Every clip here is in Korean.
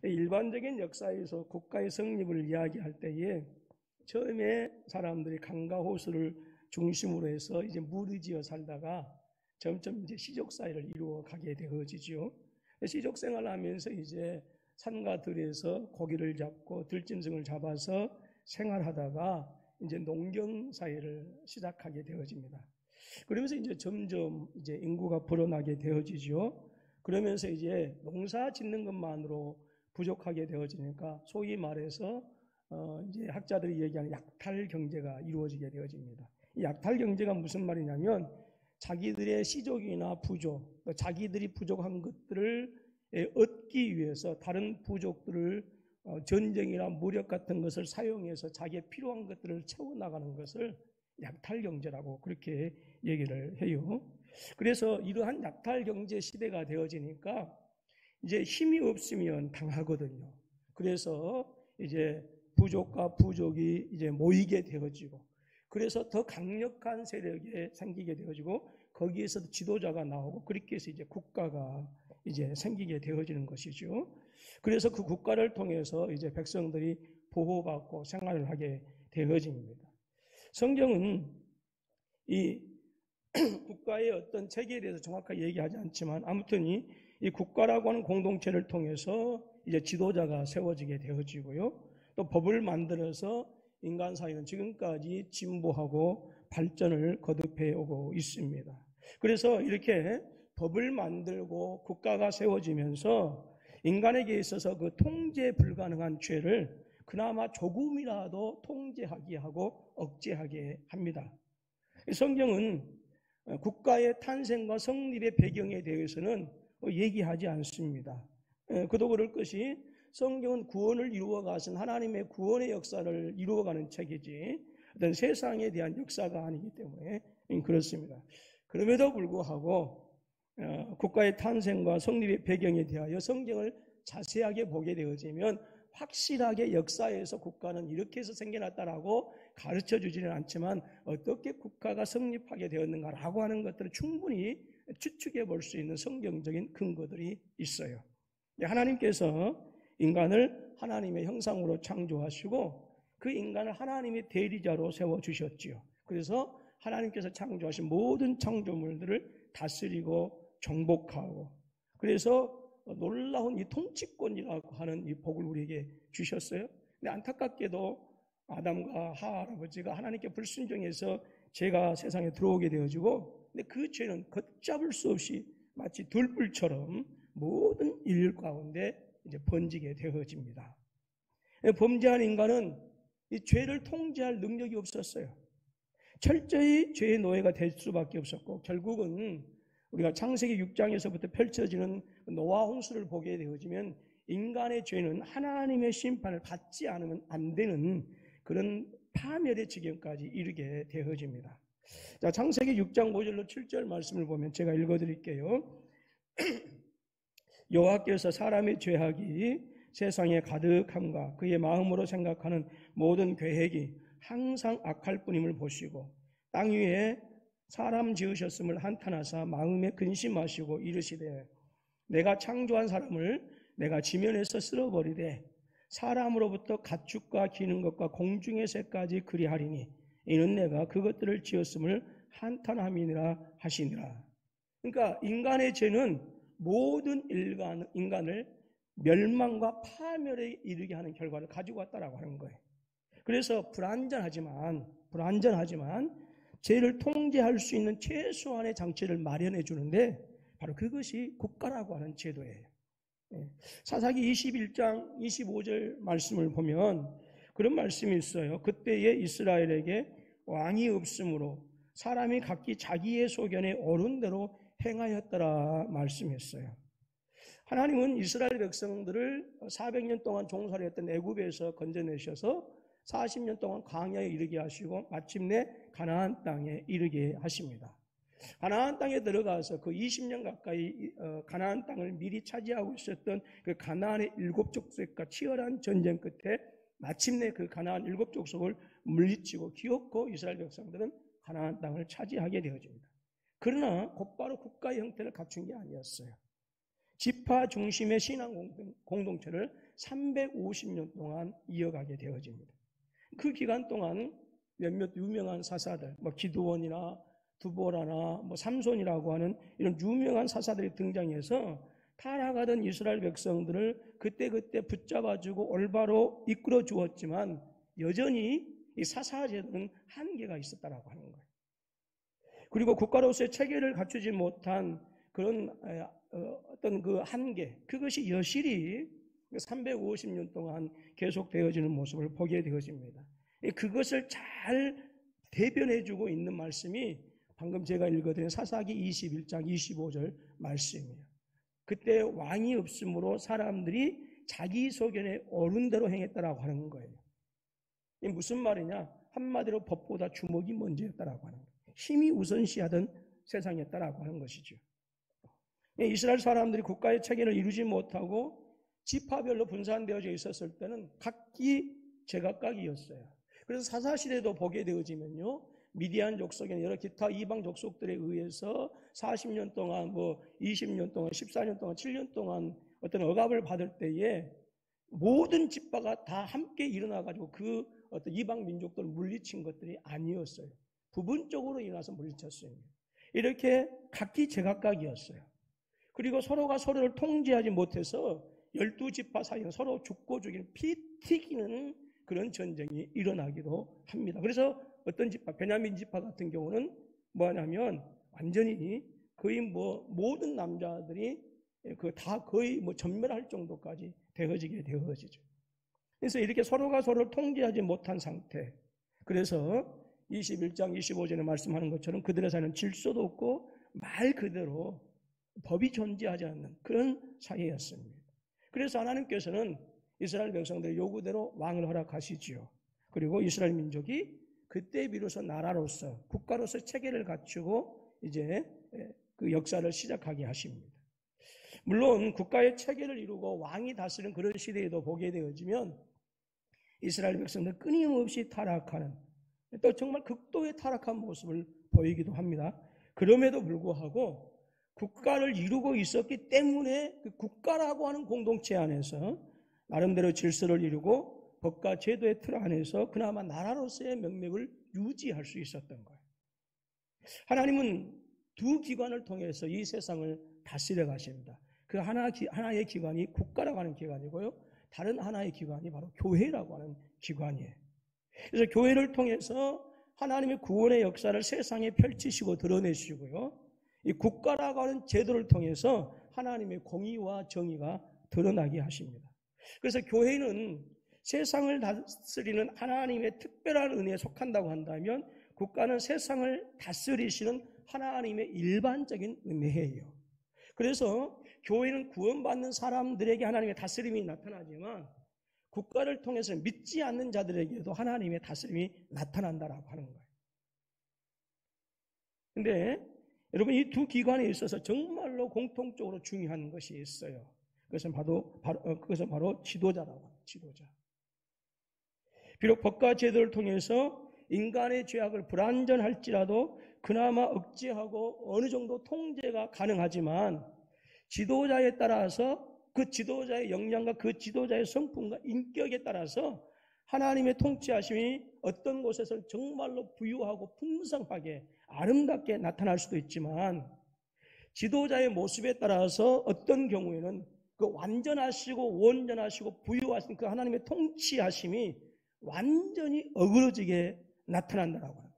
일반적인 역사에서 국가의 성립을 이야기할 때에 처음에 사람들이 강과 호수를 중심으로 해서 이제 무리지어 살다가 점점 이제 시족 사회를 이루어 가게 되어지죠. 시족 생활을 하면서 이제 산과 들에서 고기를 잡고 들짐승을 잡아서 생활하다가 이제 농경 사회를 시작하게 되어집니다. 그러면서 이제 점점 이제 인구가 불어나게 되어지죠. 그러면서 이제 농사 짓는 것만으로 부족하게 되어지니까 소위 말해서 이제 학자들이 얘기하는 약탈 경제가 이루어지게 되어집니다. 이 약탈 경제가 무슨 말이냐면 자기들의 시족이나 부족, 자기들이 부족한 것들을 얻기 위해서 다른 부족들을 전쟁이나 무력 같은 것을 사용해서 자기의 필요한 것들을 채워나가는 것을 약탈 경제라고 그렇게 얘기를 해요. 그래서 이러한 약탈 경제 시대가 되어지니까 이제 힘이 없으면 당하거든요. 그래서 이제 부족과 부족이 이제 모이게 되어지고, 그래서 더 강력한 세력이 생기게 되어지고, 거기에서도 지도자가 나오고, 그렇게 해서 이제 국가가 이제 생기게 되어지는 것이죠. 그래서 그 국가를 통해서 이제 백성들이 보호받고 생활을 하게 되어집니다. 성경은 이 국가의 어떤 체계에 대해서 정확하게 얘기하지 않지만 아무튼 이 국가라고 하는 공동체를 통해서 이제 지도자가 세워지게 되어지고요. 또 법을 만들어서 인간 사회는 지금까지 진보하고 발전을 거듭해 오고 있습니다. 그래서 이렇게 법을 만들고 국가가 세워지면서 인간에게 있어서 그 통제 불가능한 죄를 그나마 조금이라도 통제하게 하고 억제하게 합니다. 성경은 국가의 탄생과 성립의 배경에 대해서는 얘기하지 않습니다. 그도 그럴 것이 성경은 구원을 이루어가신 하나님의 구원의 역사를 이루어가는 책이지 어떤 세상에 대한 역사가 아니기 때문에 그렇습니다. 그럼에도 불구하고 국가의 탄생과 성립의 배경에 대하여 성경을 자세하게 보게 되어지면 확실하게 역사에서 국가는 이렇게 해서 생겨났다라고 가르쳐 주지는 않지만 어떻게 국가가 성립하게 되었는가라고 하는 것들을 충분히 추측해 볼 수 있는 성경적인 근거들이 있어요. 하나님께서 인간을 하나님의 형상으로 창조하시고 그 인간을 하나님의 대리자로 세워주셨지요. 그래서 하나님께서 창조하신 모든 창조물들을 다스리고 정복하고, 그래서 놀라운 이 통치권이라고 하는 이 복을 우리에게 주셨어요. 근데 안타깝게도 아담과 하와 할아버지가 하나님께 불순종해서 죄가 세상에 들어오게 되어지고, 근데 그 죄는 걷잡을 수 없이 마치 들불처럼 모든 인류 가운데 이제 번지게 되어집니다. 범죄한 인간은 이 죄를 통제할 능력이 없었어요. 철저히 죄의 노예가 될 수밖에 없었고, 결국은 우리가 창세기 6장에서부터 펼쳐지는 노아 홍수를 보게 되어지면 인간의 죄는 하나님의 심판을 받지 않으면 안 되는 그런 파멸의 지경까지 이르게 되어집니다. 자, 창세기 6장 5절로 7절 말씀을 보면 제가 읽어드릴게요. 여호와께서 사람의 죄악이 세상에 가득함과 그의 마음으로 생각하는 모든 계획이 항상 악할 뿐임을 보시고 땅 위에 사람 지으셨음을 한탄하사 마음에 근심하시고 이르시되 내가 창조한 사람을 내가 지면에서 쓸어버리되 사람으로부터 가축과 기는 것과 공중의 새까지 그리하리니 이는 내가 그것들을 지었음을 한탄함이니라 하시니라. 그러니까 인간의 죄는 모든 인간을 멸망과 파멸에 이르게 하는 결과를 가지고 왔다라고 하는 거예요. 그래서 불완전하지만 죄를 통제할 수 있는 최소한의 장치를 마련해 주는데 바로 그것이 국가라고 하는 제도예요. 사사기 21장 25절 말씀을 보면 그런 말씀이 있어요. 그때에 이스라엘에게 왕이 없으므로 사람이 각기 자기의 소견에 옳은 대로 행하였더라 말씀했어요. 하나님은 이스라엘 백성들을 400년 동안 종살이 했던 애굽에서 건져내셔서 40년 동안 광야에 이르게 하시고 마침내 가나안 땅에 이르게 하십니다. 가나안 땅에 들어가서 그 20년 가까이 가나안 땅을 미리 차지하고 있었던 그 가나안의 7족속과 치열한 전쟁 끝에 마침내 그 가나안 7족속을 물리치고 기어코 이스라엘 백성들은 가나안 땅을 차지하게 되어집니다. 그러나 곧바로 국가의 형태를 갖춘 게 아니었어요. 지파 중심의 신앙 공동체를 350년 동안 이어가게 되어집니다. 그 기간 동안 몇몇 유명한 사사들, 기드온이나 두보라나 삼손이라고 하는 이런 유명한 사사들이 등장해서 타락하던 이스라엘 백성들을 그때그때 붙잡아주고 올바로 이끌어 주었지만 여전히 이 사사 제도는 한계가 있었다라고 하는 거예요. 그리고 국가로서의 체계를 갖추지 못한 그런 어떤 그 한계, 그것이 여실히 350년 동안 계속되어지는 모습을 보게 되어집니다. 그것을 잘 대변해주고 있는 말씀이 방금 제가 읽어드린 사사기 21장 25절 말씀이에요. 그때 왕이 없으므로 사람들이 자기 소견에 옳은 대로 행했다라고 하는 거예요. 이게 무슨 말이냐? 한마디로 법보다 주먹이 먼저였다라고 하는 거예요. 힘이 우선시하던 세상이었다라고 하는 것이죠. 이스라엘 사람들이 국가의 체계를 이루지 못하고 지파별로 분산되어져 있었을 때는 각기 제각각이었어요. 그래서 사사시대도 보게 되어지면요, 미디안 족속이나 여러 기타 이방 족속들에 의해서 40년 동안 20년 동안 14년 동안 7년 동안 어떤 억압을 받을 때에 모든 지파가 다 함께 일어나가지고 그 어떤 이방 민족들을 물리친 것들이 아니었어요. 부분적으로 일어나서 물리쳤어요. 이렇게 각기 제각각이었어요. 그리고 서로가 서로를 통제하지 못해서 12지파 사이에 서로 죽고 죽이는 피 튀기는 그런 전쟁이 일어나기도 합니다. 그래서 어떤 지파, 베냐민 지파 같은 경우는 뭐냐면 완전히 거의 모든 남자들이 다 거의 전멸할 정도까지 되어지게 되어지죠. 그래서 이렇게 서로가 서로를 통제하지 못한 상태. 그래서 21장 25절에 말씀하는 것처럼 그들의 사이는 질서도 없고 말 그대로 법이 존재하지 않는 그런 사이였습니다. 그래서 하나님께서는 이스라엘 백성들의 요구대로 왕을 허락하시지요. 그리고 이스라엘 민족이 그때 비로소 나라로서 국가로서 체계를 갖추고 이제 그 역사를 시작하게 하십니다. 물론 국가의 체계를 이루고 왕이 다스리는 그런 시대에도 보게 되어지면 이스라엘 백성들 끊임없이 타락하는, 또 정말 극도의 타락한 모습을 보이기도 합니다. 그럼에도 불구하고 국가를 이루고 있었기 때문에 그 국가라고 하는 공동체 안에서 나름대로 질서를 이루고 법과 제도의 틀 안에서 그나마 나라로서의 명맥을 유지할 수 있었던 거예요. 하나님은 두 기관을 통해서 이 세상을 다스려 가십니다. 그 하나의 기관이 국가라고 하는 기관이고요, 다른 하나의 기관이 바로 교회라고 하는 기관이에요. 그래서 교회를 통해서 하나님의 구원의 역사를 세상에 펼치시고 드러내시고요, 이 국가라고 하는 제도를 통해서 하나님의 공의와 정의가 드러나게 하십니다. 그래서 교회는 세상을 다스리는 하나님의 특별한 은혜에 속한다고 한다면 국가는 세상을 다스리시는 하나님의 일반적인 은혜예요. 그래서 교회는 구원받는 사람들에게 하나님의 다스림이 나타나지만 국가를 통해서 믿지 않는 자들에게도 하나님의 다스림이 나타난다라고 하는 거예요. 그런데 여러분, 이 두 기관에 있어서 정말로 공통적으로 중요한 것이 있어요. 그것은 바로 지도자라고 합니다. 지도자. 비록 법과 제도를 통해서 인간의 죄악을 불완전할지라도 그나마 억제하고 어느 정도 통제가 가능하지만 지도자에 따라서 그 지도자의 역량과 그 지도자의 성품과 인격에 따라서 하나님의 통치하심이 어떤 곳에서 정말로 부유하고 풍성하게 아름답게 나타날 수도 있지만 지도자의 모습에 따라서 어떤 경우에는 그 완전하시고 온전하시고 부유하신 그 하나님의 통치하심이 완전히 어그러지게 나타난다라고 합니다.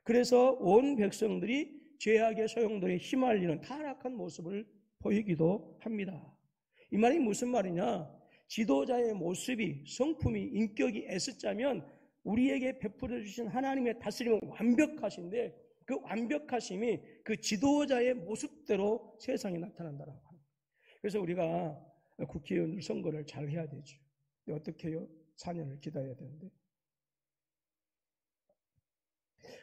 그래서 온 백성들이 죄악의 소용돌이에 휘말리는 타락한 모습을 보이기도 합니다. 이 말이 무슨 말이냐? 지도자의 모습이, 성품이, 인격이 애쓰자면 우리에게 베풀어 주신 하나님의 다스림은 완벽하신데 그 완벽하심이 그 지도자의 모습대로 세상에 나타난다라고 합니다. 그래서 우리가 국회의원 선거를 잘 해야 되죠. 어떻게 해요? 4년을 기다려야 되는데.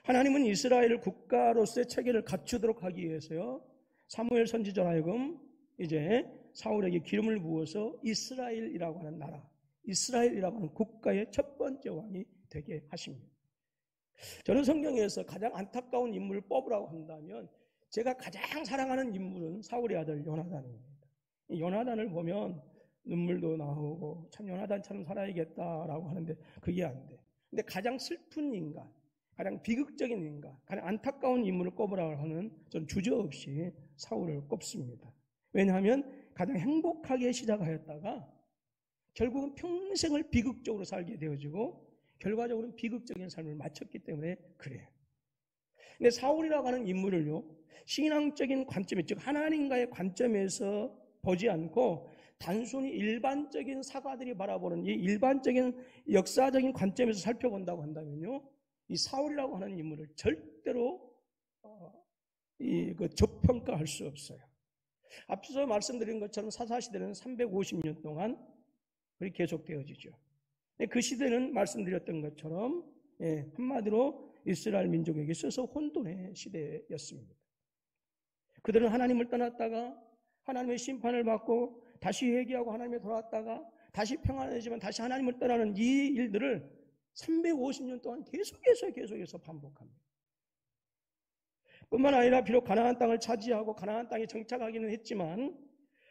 하나님은 이스라엘을 국가로서의 체계를 갖추도록 하기 위해서요, 사무엘 선지자로 하여금 이제 사울에게 기름을 부어서 이스라엘이라고 하는 나라, 이스라엘이라고 하는 국가의 첫 번째 왕이 되게 하십니다. 저는 성경에서 가장 안타까운 인물을 뽑으라고 한다면 제가 가장 사랑하는 인물은 사울의 아들 요나단입니다. 요나단을 보면 눈물도 나오고 참 요나단처럼 살아야겠다라고 하는데 그게 안 돼. 근데 가장 슬픈 인간, 가장 비극적인 인간, 가장 안타까운 인물을 꼽으라고 하는 전 주저없이 사울을 꼽습니다. 왜냐하면 가장 행복하게 시작하였다가 결국은 평생을 비극적으로 살게 되어지고 결과적으로는 비극적인 삶을 마쳤기 때문에 그래요. 근데 사울이라고 하는 인물을요, 신앙적인 관점에, 즉 하나님과의 관점에서 보지 않고 단순히 일반적인 사가들이 바라보는 이 일반적인 역사적인 관점에서 살펴본다고 한다면요, 이 사울이라고 하는 인물을 절대로 저평가할 수 없어요. 앞서 말씀드린 것처럼 사사시대는 350년 동안 그렇게 계속되어지죠. 그 시대는 말씀드렸던 것처럼 한마디로 이스라엘 민족에게 있어서 혼돈의 시대였습니다. 그들은 하나님을 떠났다가 하나님의 심판을 받고 다시 회개하고 하나님에 돌아왔다가 다시 평안해지만 다시 하나님을 떠나는 이 일들을 350년 동안 계속해서 반복합니다. 뿐만 아니라 비록 가나안 땅을 차지하고 가나안 땅에 정착하기는 했지만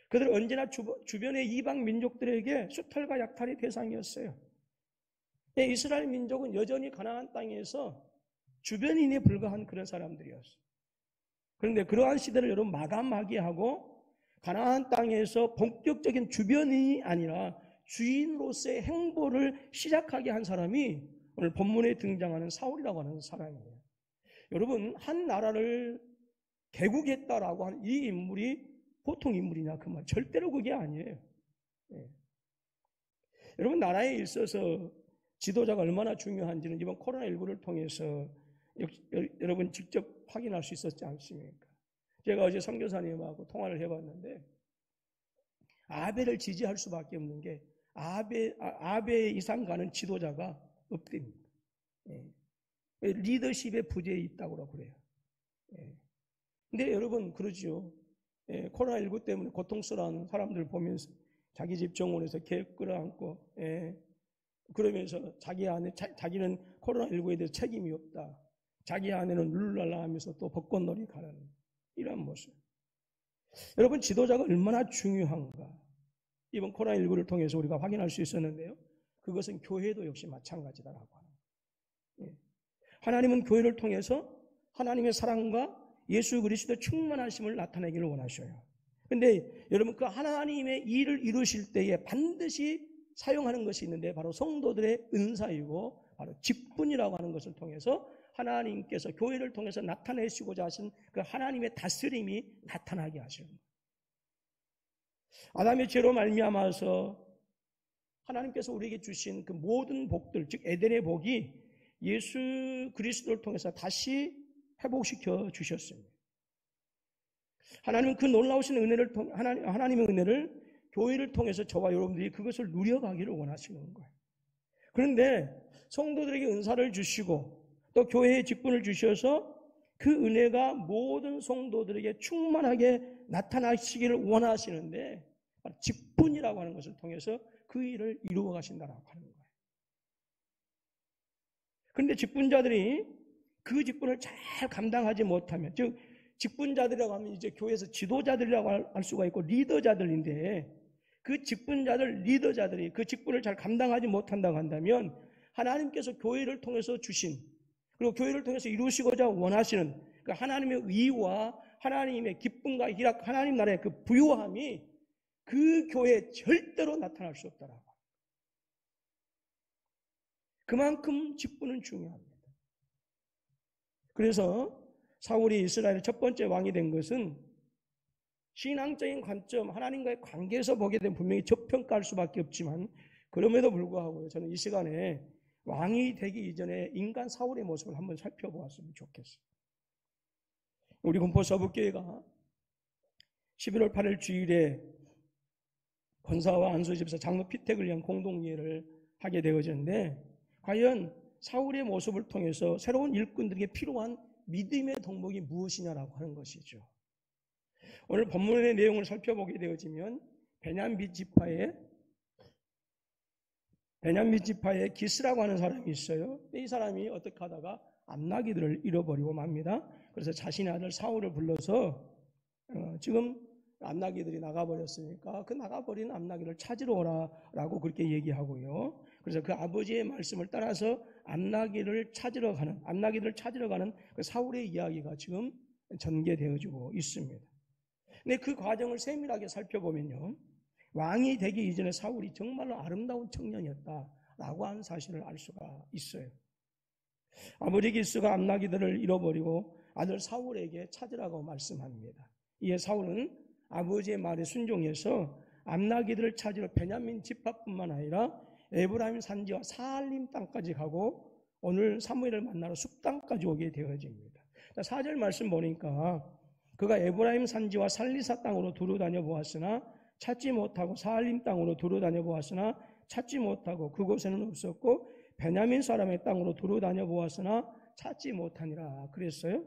그들은 언제나 주변의 이방 민족들에게 수탈과 약탈의 대상이었어요. 이스라엘 민족은 여전히 가나안 땅에서 주변인에 불과한 그런 사람들이었어요. 그런데 그러한 시대를 여러분 마감하게 하고 가나안 땅에서 본격적인 주변인이 아니라 주인으로서의 행보를 시작하게 한 사람이 오늘 본문에 등장하는 사울이라고 하는 사람이에요. 여러분, 한 나라를 개국했다라고 하는 이 인물이 보통 인물이냐 그 말 절대로 그게 아니에요. 여러분, 나라에 있어서 지도자가 얼마나 중요한지는 이번 코로나19를 통해서 여러분 직접 확인할 수 있었지 않습니까? 제가 어제 선교사님하고 통화를 해봤는데 아베를 지지할 수밖에 없는 게 아베 이상 가는 지도자가 없답니다. 리더십의 부재에 있다고 그래요. 근데 여러분 그러죠. 코로나19 때문에 고통스러운 사람들 보면서 자기 집 정원에서 개 끌어안고 그러면서 자기는 코로나19에 대해서 책임이 없다. 자기 아내는 룰랄라 하면서 또 벚꽃놀이 가는 이런 모습. 여러분, 지도자가 얼마나 중요한가. 이번 코로나19를 통해서 우리가 확인할 수 있었는데요. 그것은 교회도 역시 마찬가지다라고 하는 거예요. 하나님은 교회를 통해서 하나님의 사랑과 예수 그리스도의 충만하심을 나타내기를 원하셔요. 그런데 여러분, 그 하나님의 일을 이루실 때에 반드시 사용하는 것이 있는데 바로 성도들의 은사이고 바로 직분이라고 하는 것을 통해서 하나님께서 교회를 통해서 나타내시고자 하신 그 하나님의 다스림이 나타나게 하시는 거예요. 아담의 죄로 말미암아서 하나님께서 우리에게 주신 그 모든 복들, 즉 에덴의 복이 예수 그리스도를 통해서 다시 회복시켜 주셨습니다. 하나님은 그 놀라우신 은혜를 하나님의 은혜를 교회를 통해서 저와 여러분들이 그것을 누려가기를 원하시는 거예요. 그런데 성도들에게 은사를 주시고 또 교회의 직분을 주셔서 그 은혜가 모든 성도들에게 충만하게 나타나시기를 원하시는데 직분이라고 하는 것을 통해서 그 일을 이루어 가신다라고 하는 거예요. 그런데 직분자들이 그 직분을 잘 감당하지 못하면, 즉 직분자들이라고 하면 이제 교회에서 지도자들이라고 할 수가 있고 리더자들인데 그 직분자들, 리더자들이 그 직분을 잘 감당하지 못한다고 한다면 하나님께서 교회를 통해서 주신 그리고 교회를 통해서 이루시고자 원하시는 그 하나님의 의와 하나님의 기쁨과 희락, 하나님 나라의 그 부요함이 그 교회에 절대로 나타날 수 없다라고. 그만큼 직분은 중요합니다. 그래서 사울이 이스라엘의 첫 번째 왕이 된 것은 신앙적인 관점, 하나님과의 관계에서 보게 되면 분명히 저평가할 수밖에 없지만 그럼에도 불구하고 저는 이 시간에 왕이 되기 이전에 인간 사울의 모습을 한번 살펴보았으면 좋겠어요. 우리 군포 서북교회가 11월 8일 주일에 권사와 안수 집사 장로 피택을 위한 공동예를 하게 되어졌는데 과연 사울의 모습을 통해서 새로운 일꾼들에게 필요한 믿음의 덕목이 무엇이냐라고 하는 것이죠. 오늘 본문의 내용을 살펴보게 되어지면 베냐민 지파의 기스라고 하는 사람이 있어요. 이 사람이 어떻게 하다가 암나기들을 잃어버리고 맙니다. 그래서 자신의 아들 사울을 불러서 지금 암나귀들이 나가버렸으니까 그 나가버린 암나귀를 찾으러 오라라고 그렇게 얘기하고요. 그래서 그 아버지의 말씀을 따라서 암나귀들을 찾으러 가는 그 사울의 이야기가 지금 전개되어지고 있습니다. 근데 그 과정을 세밀하게 살펴보면요, 왕이 되기 이전에 사울이 정말로 아름다운 청년이었다라고 하는 사실을 알 수가 있어요. 아버지 기스가 암나귀들을 잃어버리고 아들 사울에게 찾으라고 말씀합니다. 이에 사울은 아버지의 말에 순종해서 암나귀들을 찾으러 베냐민 지파뿐만 아니라 에브라임 산지와 사알림 땅까지 가고 오늘 사무엘을 만나러 숲땅까지 오게 되어집니다. 4절 말씀 보니까 그가 에브라임 산지와 살리사 땅으로 두루다녀 보았으나 찾지 못하고 사알림 땅으로 두루다녀 보았으나 찾지 못하고 그곳에는 없었고 베냐민 사람의 땅으로 두루다녀 보았으나 찾지 못하니라 그랬어요.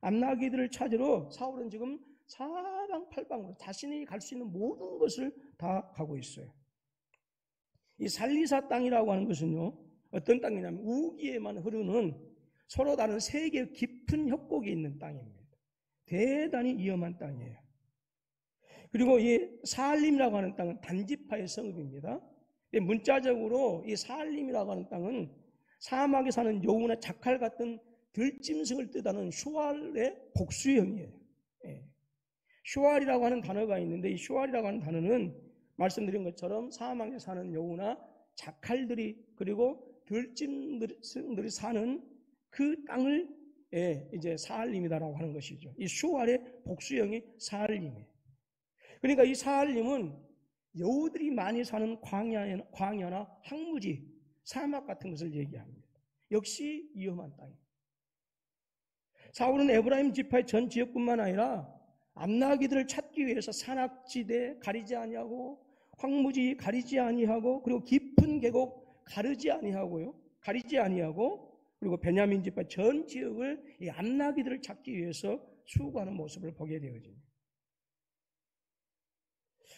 암나귀들을 찾으러 사울은 지금 사방팔방으로 자신이 갈 수 있는 모든 것을 다 가고 있어요. 이 살리사 땅이라고 하는 것은요, 어떤 땅이냐면 우기에만 흐르는 서로 다른 세 개의 깊은 협곡이 있는 땅입니다. 대단히 위험한 땅이에요. 그리고 이 사알림이라고 하는 땅은 단지파의 성읍입니다. 문자적으로 이 사알림이라고 하는 땅은 사막에 사는 여우나 자칼 같은 들짐승을 뜻하는 슈알의 복수형이에요. 슈알이라고 하는 단어가 있는데 이 슈알이라고 하는 단어는 말씀드린 것처럼 사막에 사는 여우나 자칼들이 그리고 들짐승들이 사는 그 땅을 이제 사알림이다라고 하는 것이죠. 이 슈알의 복수형이 사알림이에요. 그러니까 이 사알림은 여우들이 많이 사는 광야나 황무지, 사막 같은 것을 얘기합니다. 역시 위험한 땅입니다. 사울은 에브라임 지파의 전 지역뿐만 아니라 암나귀들을 찾기 위해서 산악지대 가리지 아니하고 황무지 가리지 아니하고 그리고 깊은 계곡 가리지 아니하고 그리고 베냐민 지파 전 지역을 이 암나귀들을 찾기 위해서 수고하는 모습을 보게 되어집니다.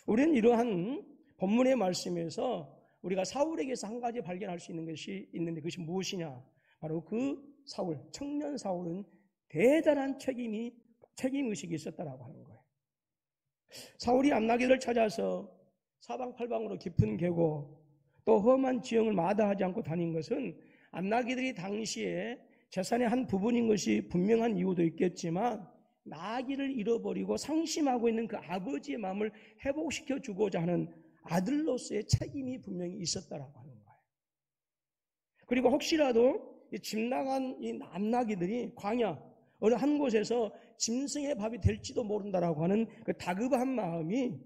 우리는 이러한 본문의 말씀에서 우리가 사울에게서 한 가지 발견할 수 있는 것이 있는데 그것이 무엇이냐? 바로 그 사울, 청년 사울은 대단한 책임의식이 있었다라고 하는 거예요. 사울이 암나귀를 찾아서 사방팔방으로 깊은 계곡 또 험한 지형을 마다하지 않고 다닌 것은 암나귀들이 당시에 재산의 한 부분인 것이 분명한 이유도 있겠지만 나귀를 잃어버리고 상심하고 있는 그 아버지의 마음을 회복시켜 주고자 하는 아들로서의 책임이 분명히 있었다라고 하는 거예요. 그리고 혹시라도 집 나간 이 암나귀들이 광야 어느 한 곳에서 짐승의 밥이 될지도 모른다라고 하는 그 다급한 마음이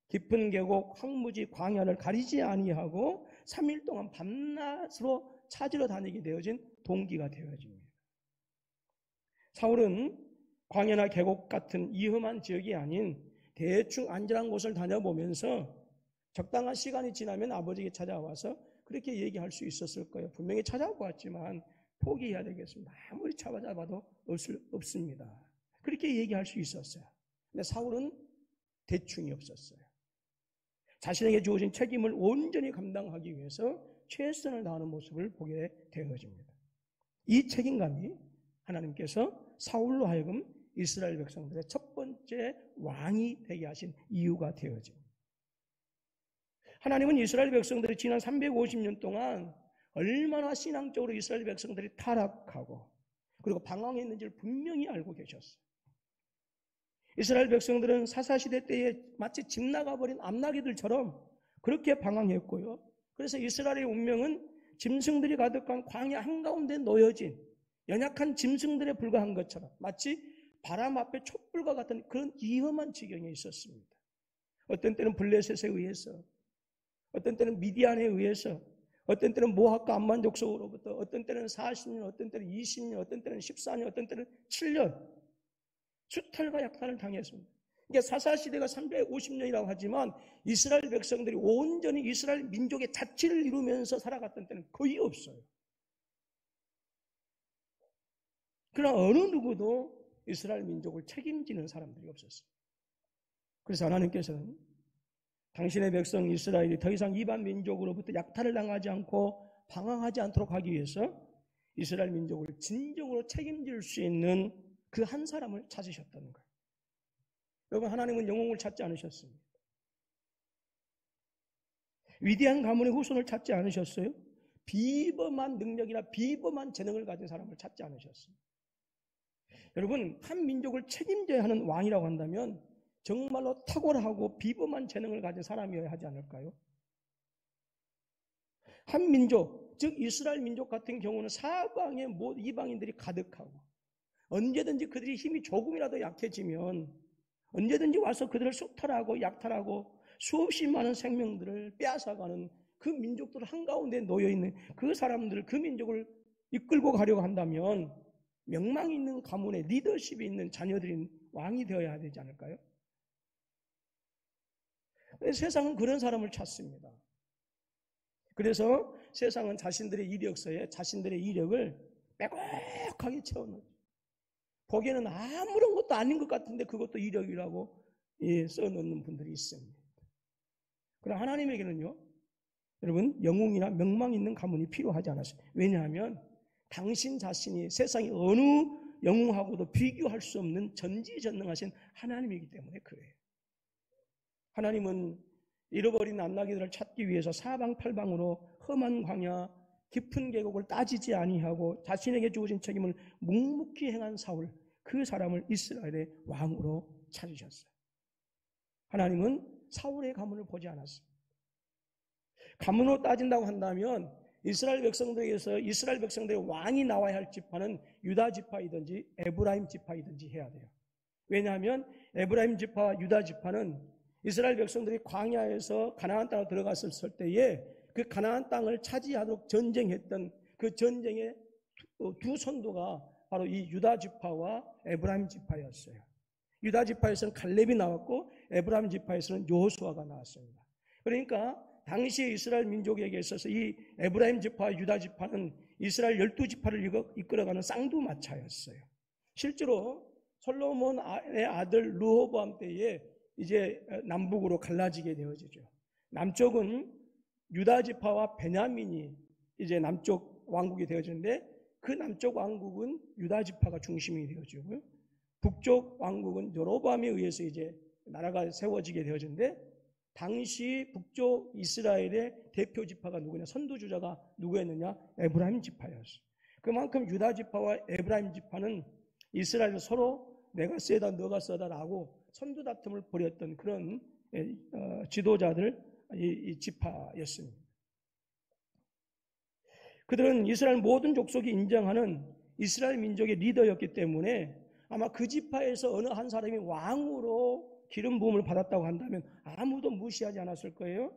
깊은 계곡 황무지 광야를 가리지 아니하고 3일 동안 밤낮으로 찾으러 다니게 되어진 동기가 되어집니다. 사울은 광야나 계곡 같은 위험한 지역이 아닌 대충 안전한 곳을 다녀보면서 적당한 시간이 지나면 아버지에게 찾아와서 그렇게 얘기할 수 있었을 거예요. 분명히 찾아보았지만 포기해야 되겠습니다. 아무리 찾아봐도 없습니다. 그렇게 얘기할 수 있었어요. 근데 사울은 대충이 없었어요. 자신에게 주어진 책임을 온전히 감당하기 위해서 최선을 다하는 모습을 보게 되어집니다. 이 책임감이 하나님께서 사울로 하여금 이스라엘 백성들의 첫 번째 왕이 되게 하신 이유가 되어집니다. 하나님은 이스라엘 백성들이 지난 350년 동안 얼마나 신앙적으로 이스라엘 백성들이 타락하고 그리고 방황했는지를 분명히 알고 계셨어요. 이스라엘 백성들은 사사시대 때에 마치 집 나가버린 암나귀들처럼 그렇게 방황했고요. 그래서 이스라엘의 운명은 짐승들이 가득한 광야 한가운데 놓여진 연약한 짐승들에 불과한 것처럼 마치 바람 앞에 촛불과 같은 그런 위험한 지경에 있었습니다. 어떤 때는 블레셋에 의해서, 어떤 때는 미디안에 의해서, 어떤 때는 모압과 암몬 족속으로부터, 어떤 때는 40년, 어떤 때는 20년, 어떤 때는 14년, 어떤 때는 7년 수탈과 약탈을 당했습니다. 그러니까 사사시대가 350년이라고 하지만 이스라엘 백성들이 온전히 이스라엘 민족의 자치를 이루면서 살아갔던 때는 거의 없어요. 그러나 어느 누구도 이스라엘 민족을 책임지는 사람들이 없었어요. 그래서 하나님께서는 당신의 백성 이스라엘이 더 이상 이방 민족으로부터 약탈을 당하지 않고 방황하지 않도록 하기 위해서 이스라엘 민족을 진정으로 책임질 수 있는 그 한 사람을 찾으셨다는 거예요. 여러분, 하나님은 영웅을 찾지 않으셨습니다. 위대한 가문의 후손을 찾지 않으셨어요? 비범한 능력이나 비범한 재능을 가진 사람을 찾지 않으셨습니다. 여러분, 한 민족을 책임져야 하는 왕이라고 한다면 정말로 탁월하고 비범한 재능을 가진 사람이어야 하지 않을까요? 한 민족, 즉 이스라엘 민족 같은 경우는 사방에 이방인들이 가득하고 언제든지 그들이 힘이 조금이라도 약해지면 언제든지 와서 그들을 수탈하고 약탈하고 수없이 많은 생명들을 빼앗아가는 그 민족들 한가운데 놓여있는 그 사람들, 그 민족을 이끌고 가려고 한다면 명망이 있는 가문에 리더십이 있는 자녀들인 왕이 되어야 되지 않을까요? 세상은 그런 사람을 찾습니다. 그래서 세상은 자신들의 이력서에 자신들의 이력을 빼곡하게 채워넣죠. 보기에는 아무런 것도 아닌 것 같은데 그것도 이력이라고 써놓는 분들이 있습니다. 그러나 하나님에게는요, 여러분, 영웅이나 명망 있는 가문이 필요하지 않았어요. 왜냐하면 당신 자신이 세상의 어느 영웅하고도 비교할 수 없는 전지전능하신 하나님이기 때문에 그래요. 하나님은 잃어버린 안나기들을 찾기 위해서 사방팔방으로 험한 광야, 깊은 계곡을 따지지 아니하고 자신에게 주어진 책임을 묵묵히 행한 사울, 그 사람을 이스라엘의 왕으로 찾으셨어요. 하나님은 사울의 가문을 보지 않았습니다. 가문으로 따진다고 한다면 이스라엘 백성들에게서 이스라엘 백성들의 왕이 나와야 할 지파는 유다 지파이든지 에브라임 지파이든지 해야 돼요. 왜냐하면 에브라임 지파와 유다 지파는 이스라엘 백성들이 광야에서 가나안 땅으로 들어갔을 때에 그 가나안 땅을 차지하도록 전쟁했던 그 전쟁의 두 선도가 바로 이 유다 지파와 에브라임 지파였어요. 유다 지파에서는 갈렙이 나왔고 에브라임 지파에서는 여호수아가 나왔습니다. 그러니까 당시 이스라엘 민족에게 있어서 이 에브라임 지파와 유다 지파는 이스라엘 12지파를 이끌어가는 쌍두마차였어요. 실제로 솔로몬의 아들 르호보암 때에 이제 남북으로 갈라지게 되어지죠. 남쪽은 유다 지파와 베냐민이 이제 남쪽 왕국이 되어지는데 그 남쪽 왕국은 유다 지파가 중심이 되어지고요. 북쪽 왕국은 여로보암에 의해서 이제 나라가 세워지게 되어지는데 당시 북쪽 이스라엘의 대표 지파가 누구냐? 선두주자가 누구였느냐? 에브라임 지파였어요. 그만큼 유다 지파와 에브라임 지파는 이스라엘에서 서로 내가 세다 너가 세다라고 선두 다툼을 벌였던 그런 지도자들 이 지파였습니다. 그들은 이스라엘 모든 족속이 인정하는 이스라엘 민족의 리더였기 때문에 아마 그 지파에서 어느 한 사람이 왕으로 기름 부음을 받았다고 한다면 아무도 무시하지 않았을 거예요.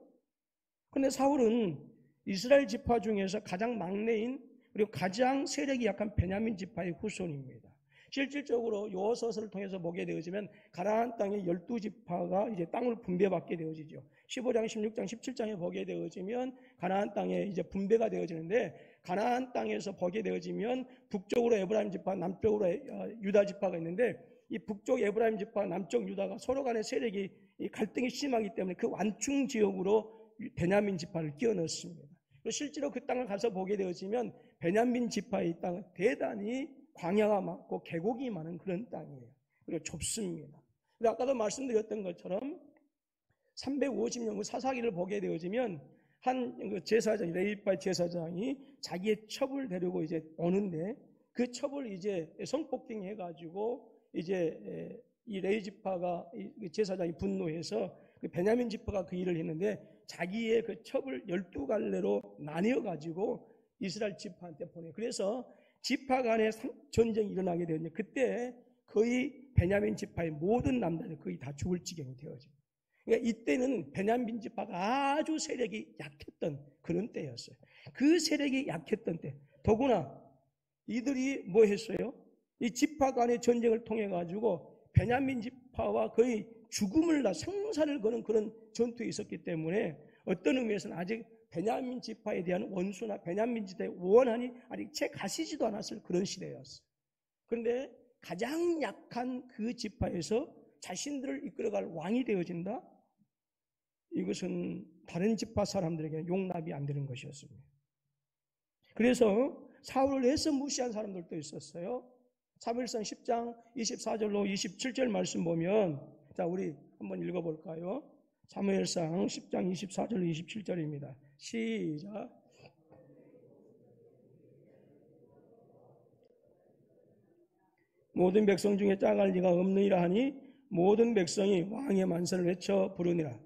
그런데 사울은 이스라엘 지파 중에서 가장 막내인 그리고 가장 세력이 약한 베냐민 지파의 후손입니다. 실질적으로 여호수아서를 통해서 보게 되어지면 가나안 땅의 12지파가 이제 땅을 분배받게 되어지죠. 15장, 16장, 17장에 보게 되어지면 가나안 땅에 이제 분배가 되어지는데 가나안 땅에서 보게 되어지면 북쪽으로 에브라임 지파, 남쪽으로 유다 지파가 있는데 이 북쪽 에브라임 지파, 남쪽 유다가 서로 간의 세력이 갈등이 심하기 때문에 그 완충 지역으로 베냐민 지파를 끼워 넣습니다. 실제로 그 땅을 가서 보게 되어지면 베냐민 지파의 땅은 대단히 광야가 많고 계곡이 많은 그런 땅이에요. 그리고 좁습니다. 근데 아까도 말씀드렸던 것처럼 350년 후 사사기를 보게 되어지면 한 제사장, 레위파 제사장이 자기의 첩을 데리고 이제 오는데 그 첩을 이제 성폭행해가지고 이제 이 레위 지파가 제사장이 분노해서 그 베냐민 지파가 그 일을 했는데 자기의 그 첩을 12갈래로 나뉘어가지고 이스라엘 지파한테 보내. 그래서 지파 간의 전쟁이 일어나게 되었는데 그때 거의 베냐민 지파의 모든 남자들 거의 다 죽을 지경이 되어져. 그러니까 이때는 베냐민 지파가 아주 세력이 약했던 그런 때였어요. 그 세력이 약했던 때. 더구나 이들이 뭐 했어요? 이 지파 간의 전쟁을 통해 가지고 베냐민 지파와 거의 죽음을 생사를 거는 그런 전투에 있었기 때문에 어떤 의미에서는 아직 베냐민 지파에 대한 원수나 베냐민 지파의 원한이 아직 채 가시지도 않았을 그런 시대였어요. 그런데 가장 약한 그 지파에서 자신들을 이끌어갈 왕이 되어진다? 이것은 다른 지파 사람들에게 용납이 안 되는 것이었습니다. 그래서 사울을 애써 무시한 사람들도 있었어요. 사무엘상 10장 24절로 27절 말씀 보면 자, 우리 한번 읽어볼까요? 사무엘상 10장 24절 27절입니다. 시작. 모든 백성 중에 짝할 리가 없느니라 하니 모든 백성이 왕의 만세를 외쳐 부르니라.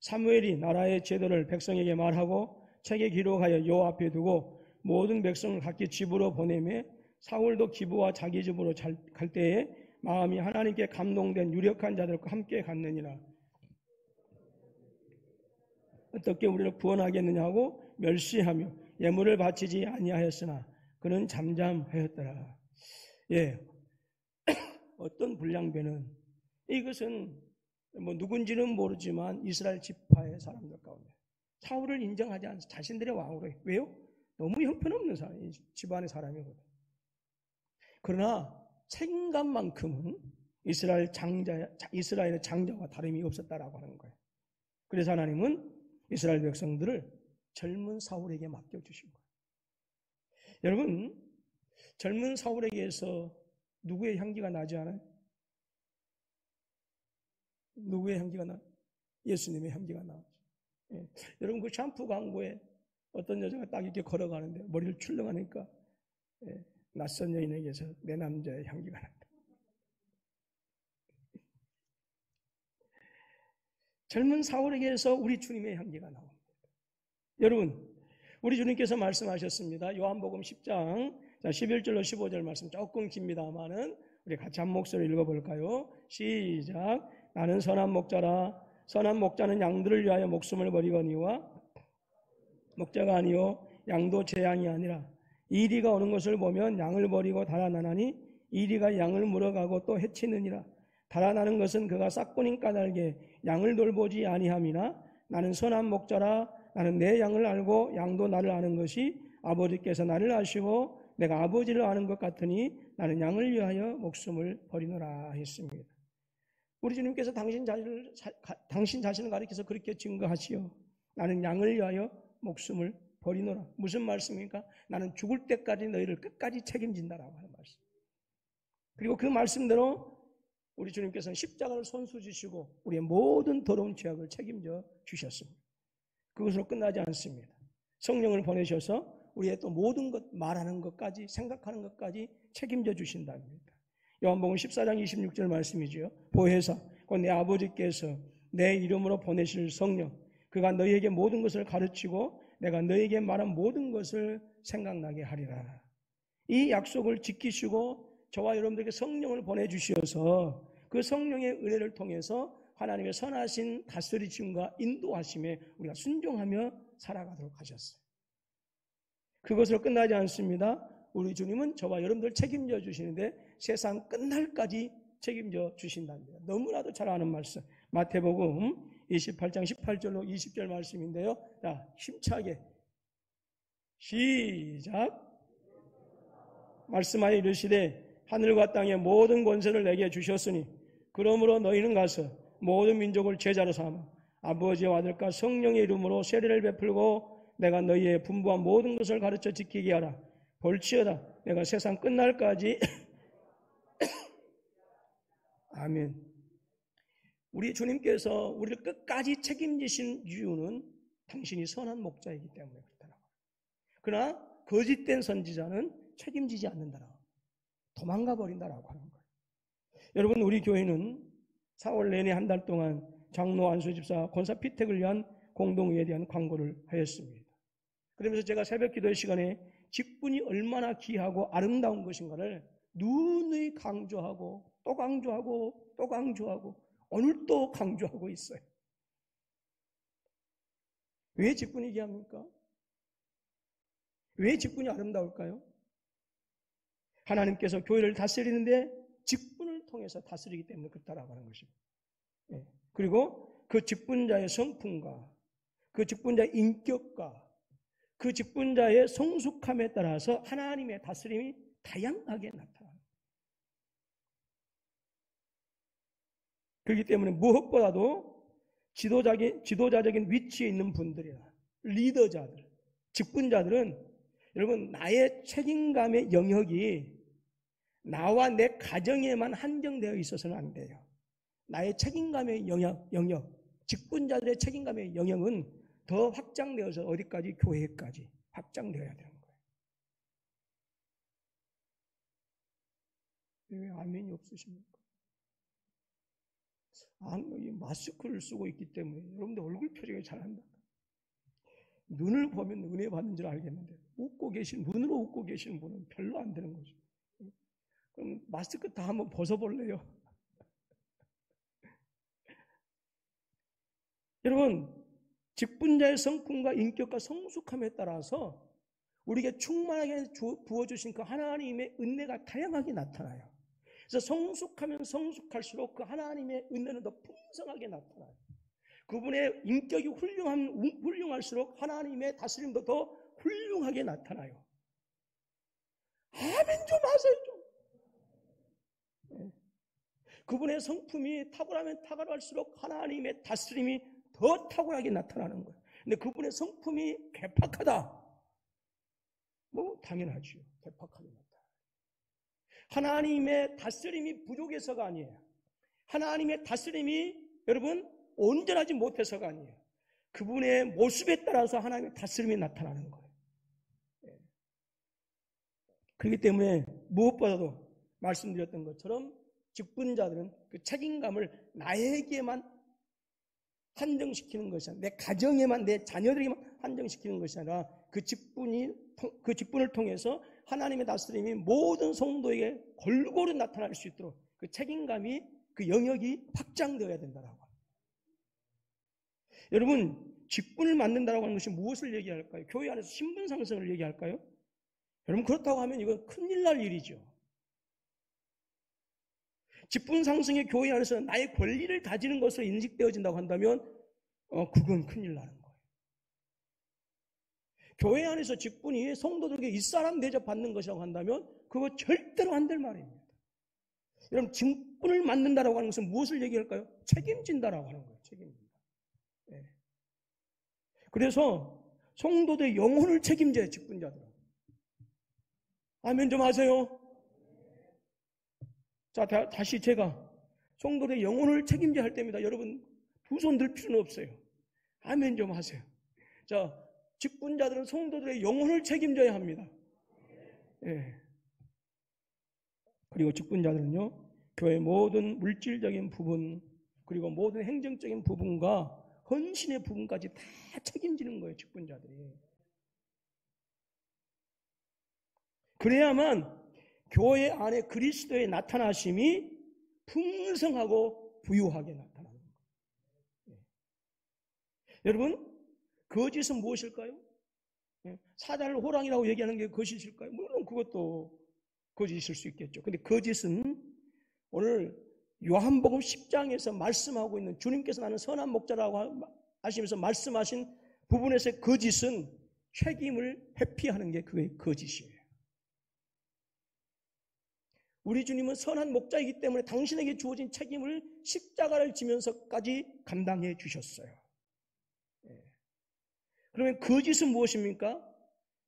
사무엘이 나라의 제도를 백성에게 말하고 책에 기록하여 여호와 앞에 두고 모든 백성을 각기 집으로 보내매 사울도 기브와 자기 집으로 갈 때에 마음이 하나님께 감동된 유력한 자들과 함께 갔느니라. 어떻게 우리를 구원하겠느냐고 멸시하며 예물을 바치지 아니하였으나 그는 잠잠하였더라. 예, 어떤 불량배는 이것은 누군지는 모르지만 이스라엘 지파의 사람들 가운데 사울을 인정하지 않아서 자신들의 왕으로 해요. 왜요? 너무 형편없는 사람, 집안의 사람이거든. 그러나 책임감만큼은 이스라엘의 장자와 다름이 없었다라고 하는 거예요. 그래서 하나님은 이스라엘 백성들을 젊은 사울에게 맡겨주신 거예요. 여러분, 젊은 사울에게서 누구의 향기가 나지 않아요? 누구의 향기가 나? 예수님의 향기가 나죠. 예. 여러분, 그 샴푸 광고에 어떤 여자가 딱 이렇게 걸어가는데 머리를 출렁하니까 낯선 여인에게서 내 남자의 향기가 난다. 젊은 사울에게서 우리 주님의 향기가 나옵니다. 여러분, 우리 주님께서 말씀하셨습니다. 요한복음 10장 11절로 15절 말씀 조금 깁니다만은 우리 같이 한 목소리 읽어볼까요? 시작. 나는 선한 목자라. 선한 목자는 양들을 위하여 목숨을 버리거니와 목자가 아니요 양도 제 양이 아니라 이리가 오는 것을 보면 양을 버리고 달아나나니 이리가 양을 물어가고 또 해치느니라. 달아나는 것은 그가 싹군인 까닭에 양을 돌보지 아니함이나 나는 선한 목자라. 나는 내 양을 알고 양도 나를 아는 것이 아버지께서 나를 아시고 내가 아버지를 아는 것 같으니 나는 양을 위하여 목숨을 버리노라 했습니다. 우리 주님께서 당신 자신을 가리켜서 그렇게 증거하시오. 나는 양을 위하여 목숨을 버리노라. 무슨 말씀입니까? 나는 죽을 때까지 너희를 끝까지 책임진다라고 하는 말씀. 그리고 그 말씀대로 우리 주님께서는 십자가를 손수지시고 우리의 모든 더러운 죄악을 책임져 주셨습니다. 그것으로 끝나지 않습니다. 성령을 보내셔서 우리의 또 모든 것, 말하는 것까지, 생각하는 것까지 책임져 주신답니다. 요한복음 14장 26절 말씀이지요. 보혜사, 곧 내 아버지께서 내 이름으로 보내실 성령, 그가 너희에게 모든 것을 가르치고 내가 너희에게 말한 모든 것을 생각나게 하리라. 이 약속을 지키시고 저와 여러분들에게 성령을 보내주셔서 그 성령의 은혜를 통해서 하나님의 선하신 다스리심과 인도하심에 우리가 순종하며 살아가도록 하셨어요. 그것으로 끝나지 않습니다. 우리 주님은 저와 여러분들 책임져 주시는데 세상 끝날까지 책임져 주신답니다. 너무나도 잘 아는 말씀. 마태복음 28장 18절로 20절 말씀인데요. 자, 힘차게 시작. 말씀하여 이르시되 하늘과 땅의 모든 권세를 내게 주셨으니 그러므로 너희는 가서 모든 민족을 제자로 삼아 아버지와 아들과 성령의 이름으로 세례를 베풀고 내가 너희의 분부한 모든 것을 가르쳐 지키게 하라. 볼지어다 내가 세상 끝날까지 아멘. 우리 주님께서 우리를 끝까지 책임지신 이유는 당신이 선한 목자이기 때문에 그렇다라고. 그러나 거짓된 선지자는 책임지지 않는다라고, 도망가 버린다라고 하는 거예요. 여러분, 우리 교회는 4월 내내 한 달 동안 장로 안수집사 권사 피택을 위한 공동회에 대한 광고를 하였습니다. 그러면서 제가 새벽 기도의 시간에 직분이 얼마나 귀하고 아름다운 것인가를 누누이 강조하고 또 강조하고 또 강조하고 오늘 또 강조하고 있어요. 왜 직분이 귀합니까? 왜 직분이 아름다울까요? 하나님께서 교회를 다스리는데 직분을 통해서 다스리기 때문에 그렇다라고 하는 것입니다. 예. 그리고 그 직분자의 성품과 그 직분자의 인격과 그 직분자의 성숙함에 따라서 하나님의 다스림이 다양하게 나타납니다. 그렇기 때문에 무엇보다도 지도자적인 위치에 있는 분들이나 리더자들, 직분자들은 여러분, 나의 책임감의 영역이 나와 내 가정에만 한정되어 있어서는 안 돼요. 나의 책임감의 영역, 직분자들의 책임감의 영역은 더 확장되어서 어디까지? 교회까지 확장되어야 되는 거예요. 왜 아멘이 없으십니까? 마스크를 쓰고 있기 때문에 여러분들 얼굴 표정이 잘 안 나. 눈을 보면 은혜 받는 줄 알겠는데 눈으로 웃고 계시는 분은 별로 안 되는 거죠. 그럼 마스크 다 한번 벗어볼래요? 여러분, 직분자의 성품과 인격과 성숙함에 따라서 우리에게 충만하게 부어주신 그 하나님의 은혜가 다양하게 나타나요. 그래서 성숙하면 성숙할수록 그 하나님의 은혜는 더 풍성하게 나타나요. 그분의 인격이 훌륭할수록 하나님의 다스림도 더 훌륭하게 나타나요. 아멘 좀 하세요 좀. 그분의 성품이 탁월하면 탁월할수록 하나님의 다스림이 더 탁월하게 나타나는 거예요. 근데 그분의 성품이 괴팍하다. 뭐 당연하죠. 괴팍하게 나타나요. 하나님의 다스림이 부족해서가 아니에요. 하나님의 다스림이 여러분 온전하지 못해서가 아니에요. 그분의 모습에 따라서 하나님의 다스림이 나타나는 거예요. 그렇기 때문에 무엇보다도 말씀드렸던 것처럼 직분자들은 그 책임감을 나에게만 한정시키는 것이 아니라 내 가정에만 내 자녀들에게만 한정시키는 것이 아니라 그 직분을 통해서 하나님의 다스림이 모든 성도에게 골고루 나타날 수 있도록 그 책임감이 그 영역이 확장되어야 된다라고. 여러분 직분을 만든다라고 하는 것이 무엇을 얘기할까요? 교회 안에서 신분 상승을 얘기할까요? 여러분 그렇다고 하면 이건 큰일 날 일이죠. 직분 상승의 교회 안에서 나의 권리를 가지는 것으로 인식되어진다고 한다면 그건 큰일 나는 거예요. 교회 안에서 직분이 성도들에게 윗사람 대접받는 것이라고 한다면 그거 절대로 안 될 말입니다. 여러분 직분을 만든다라고 하는 것은 무엇을 얘기할까요? 책임진다라고 하는 거예요. 책임진다. 네. 그래서 성도들의 영혼을 책임져야 직분자들은. 아멘 좀 하세요. 자, 다시 제가 성도들의 영혼을 책임져야 할 때입니다. 여러분 두 손 들 필요는 없어요. 아멘 좀 하세요. 자, 직분자들은 성도들의 영혼을 책임져야 합니다. 예. 그리고 직분자들은요, 교회 모든 물질적인 부분, 그리고 모든 행정적인 부분과 헌신의 부분까지 다 책임지는 거예요, 직분자들이. 그래야만 교회 안에 그리스도의 나타나심이 풍성하고 부유하게 나타나는 거예요. 여러분, 거짓은 무엇일까요? 사자를 호랑이라고 얘기하는 게 거짓일까요? 물론 그것도 거짓일 수 있겠죠. 근데 거짓은 오늘 요한복음 10장에서 말씀하고 있는 주님께서 나는 선한 목자라고 하시면서 말씀하신 부분에서의 거짓은 책임을 회피하는 게 그게 거짓이에요. 우리 주님은 선한 목자이기 때문에 당신에게 주어진 책임을 십자가를 지면서까지 감당해 주셨어요. 그러면 거짓은 무엇입니까?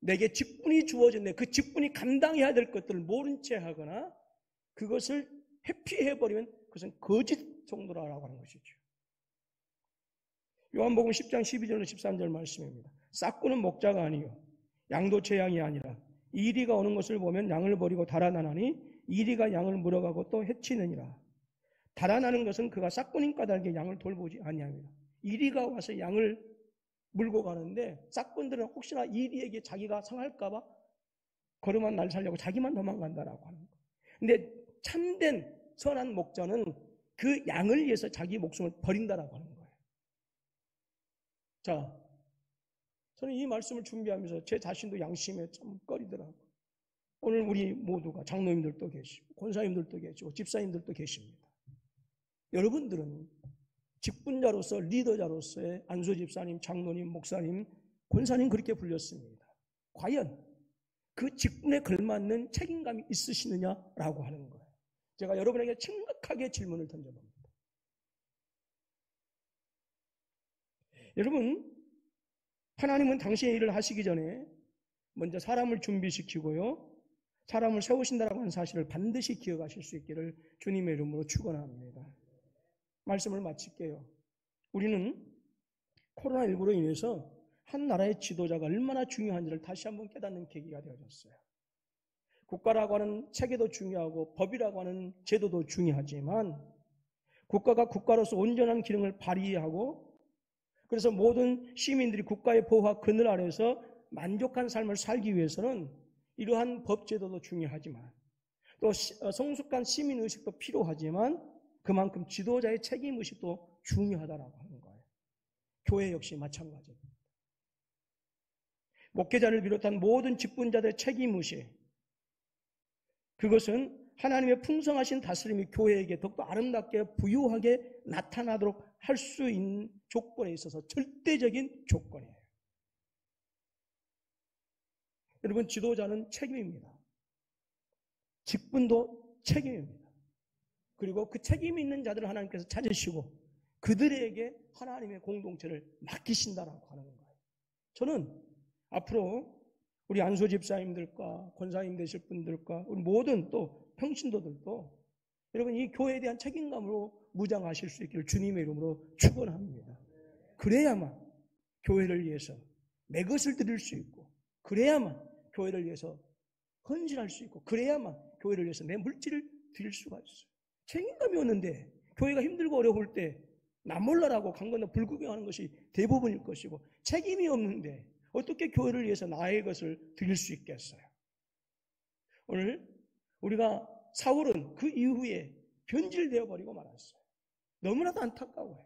내게 직분이 주어졌네. 그 직분이 감당해야 될 것들을 모른 채 하거나 그것을 회피해버리면 그것은 거짓 정도라고 하는 것이죠. 요한복음 10장 12절로 13절 말씀입니다. 싹구는 목자가 아니요 양도 제 양이 아니라 이리가 오는 것을 보면 양을 버리고 달아나나니 이리가 양을 물어가고 또 해치느니라. 달아나는 것은 그가 싹꾼인 까닭에 양을 돌보지 아니합니다. 이리가 와서 양을 물고 가는데 싹꾼들은 혹시나 이리에게 자기가 상할까봐 걸음한 날 살려고 자기만 도망간다라고 하는 거예요. 근데 참된 선한 목자는 그 양을 위해서 자기 목숨을 버린다라고 하는 거예요. 자, 저는 이 말씀을 준비하면서 제 자신도 양심에 좀 꺼리더라고요. 오늘 우리 모두가 장로님들도 계시고 권사님들도 계시고 집사님들도 계십니다. 여러분들은 직분자로서 리더자로서의 안수 집사님, 장로님, 목사님, 권사님 그렇게 불렸습니다. 과연 그 직분에 걸맞는 책임감이 있으시느냐라고 하는 거예요. 제가 여러분에게 심각하게 질문을 던져봅니다. 여러분, 하나님은 당신의 일을 하시기 전에 먼저 사람을 준비시키고요. 사람을 세우신다라고 하는 사실을 반드시 기억하실 수 있기를 주님의 이름으로 축원합니다. 말씀을 마칠게요. 우리는 코로나19로 인해서 한 나라의 지도자가 얼마나 중요한지를 다시 한번 깨닫는 계기가 되어졌어요. 국가라고 하는 체계도 중요하고 법이라고 하는 제도도 중요하지만 국가가 국가로서 온전한 기능을 발휘하고 그래서 모든 시민들이 국가의 보호와 그늘 아래서 만족한 삶을 살기 위해서는 이러한 법 제도도 중요하지만 또 성숙한 시민의식도 필요하지만 그만큼 지도자의 책임의식도 중요하다라고 하는 거예요. 교회 역시 마찬가지입니다. 목회자를 비롯한 모든 직분자들의 책임의식, 그것은 하나님의 풍성하신 다스림이 교회에게 더욱더 아름답게 부유하게 나타나도록 할 수 있는 조건에 있어서 절대적인 조건이에요. 여러분, 지도자는 책임입니다. 직분도 책임입니다. 그리고 그 책임 있는 자들을 하나님께서 찾으시고 그들에게 하나님의 공동체를 맡기신다라고 하는 거예요. 저는 앞으로 우리 안소 집사님들과 권사님 되실 분들과 우리 모든 또 평신도들도 여러분 이 교회에 대한 책임감으로 무장하실 수 있기를 주님의 이름으로 축원합니다. 그래야만 교회를 위해서 내 것을 드릴 수 있고 그래야만 교회를 위해서 헌신할 수 있고 그래야만 교회를 위해서 내 물질을 드릴 수가 있어요. 책임감이 없는데 교회가 힘들고 어려울 때 나 몰라라고 강 건너 불구경하는 것이 대부분일 것이고 책임이 없는데 어떻게 교회를 위해서 나의 것을 드릴 수 있겠어요? 오늘 우리가 사울은 그 이후에 변질되어 버리고 말았어요. 너무나도 안타까워요.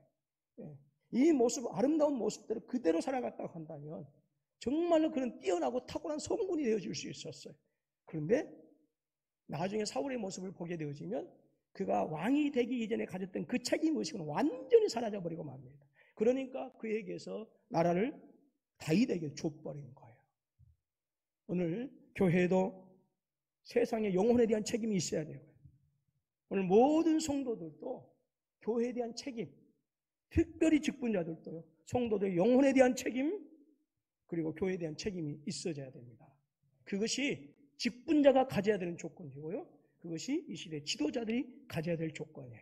이 모습, 아름다운 모습대로 그대로 살아갔다고 한다면 정말로 그는 뛰어나고 탁월한 성군이 되어질 수 있었어요. 그런데 나중에 사울의 모습을 보게 되어지면 그가 왕이 되기 이전에 가졌던 그 책임의식은 완전히 사라져버리고 맙니다. 그러니까 그에게서 나라를 다윗에게 줘버린 거예요. 오늘 교회도 세상의 영혼에 대한 책임이 있어야 되고요. 오늘 모든 성도들도 교회에 대한 책임, 특별히 직분자들도요. 성도들의 영혼에 대한 책임, 그리고 교회에 대한 책임이 있어져야 됩니다. 그것이 직분자가 가져야 되는 조건이고요. 그것이 이 시대 지도자들이 가져야 될 조건이에요.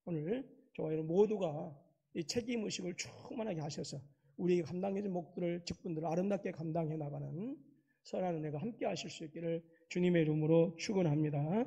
오늘 저와 여러분 모두가 이 책임의식을 충만하게 하셔서 우리에게 감당해진 목들을 직분들을 아름답게 감당해 나가는 선한 은혜가 함께 하실 수 있기를 주님의 이름으로 축원합니다.